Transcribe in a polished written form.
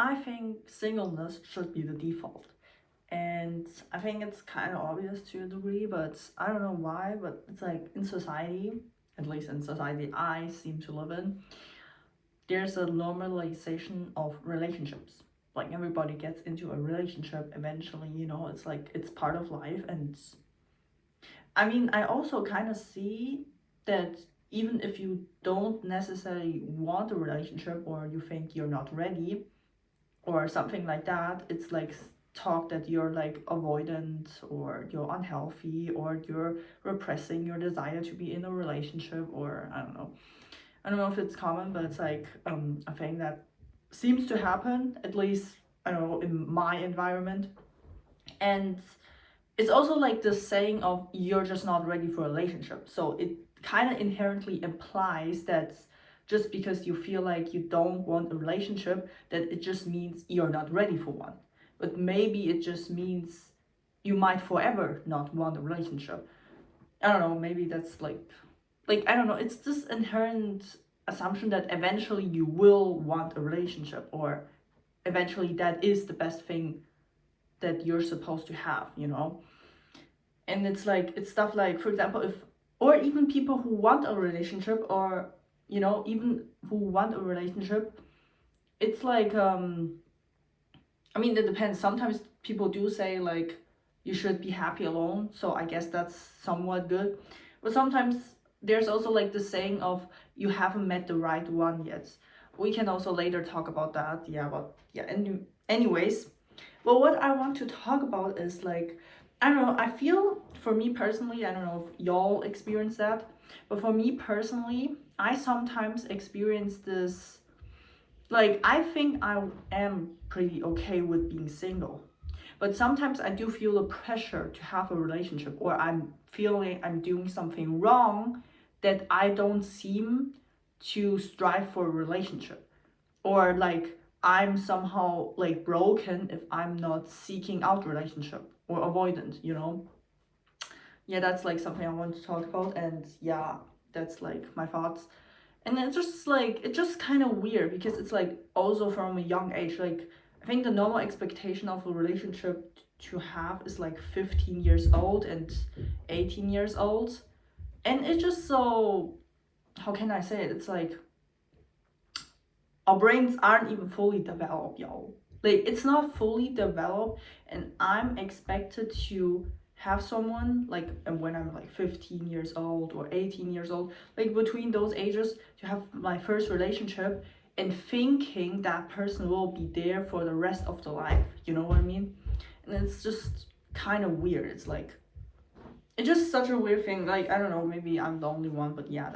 I think singleness should be the default. And I think it's kind of obvious to a degree, but I don't know why, but it's like in society, at least in society I seem to live in, there's a normalization of relationships. Like everybody gets into a relationship eventually, it's like it's part of life. And I mean, I also kind of see that even if you don't necessarily want a relationship or you think you're not ready, or something like that, it's like talk that you're like avoidant or you're unhealthy or you're repressing your desire to be in a relationship, or I don't know if it's common, but it's like a thing that seems to happen, at least I don't know, in my environment. And it's also like the saying of you're just not ready for a relationship, so it kind of inherently implies that just because you feel like you don't want a relationship, that it just means you're not ready for one. But maybe it just means you might forever not want a relationship. I don't know, maybe that's like I don't know, it's this inherent assumption that eventually you will want a relationship, or eventually that is the best thing that you're supposed to have. And it's like it's stuff like, for example, if or even people who want a relationship, or even who want a relationship, it's like I mean, it depends. Sometimes people do say like you should be happy alone, so I guess that's somewhat good. But sometimes there's also like the saying of you haven't met the right one yet. We can also later talk about that. Yeah, but yeah, anyways, well, what I want to talk about is like, I don't know, I feel for me personally, I don't know if y'all experience that, but for me personally, I sometimes experience this, like, I think I am pretty okay with being single. But sometimes I do feel the pressure to have a relationship, or I'm feeling I'm doing something wrong that I don't seem to strive for a relationship, or like I'm somehow like broken if I'm not seeking out relationship or avoidant. Yeah, that's like something I want to talk about, and yeah, that's like my thoughts. And it's just like it's just kind of weird because it's like also from a young age, like I think the normal expectation of a relationship to have is like 15 years old and 18 years old. And it's just so, how can I say it, it's like our brains aren't even fully developed, y'all. Like it's not fully developed, and I'm expected to have someone like, and when I'm like 15 years old or 18 years old, like between those ages, to have my first relationship, and thinking that person will be there for the rest of the life. You know what I mean? And it's just kind of weird. It's like it's just such a weird thing. Like I don't know, maybe I'm the only one, but yeah,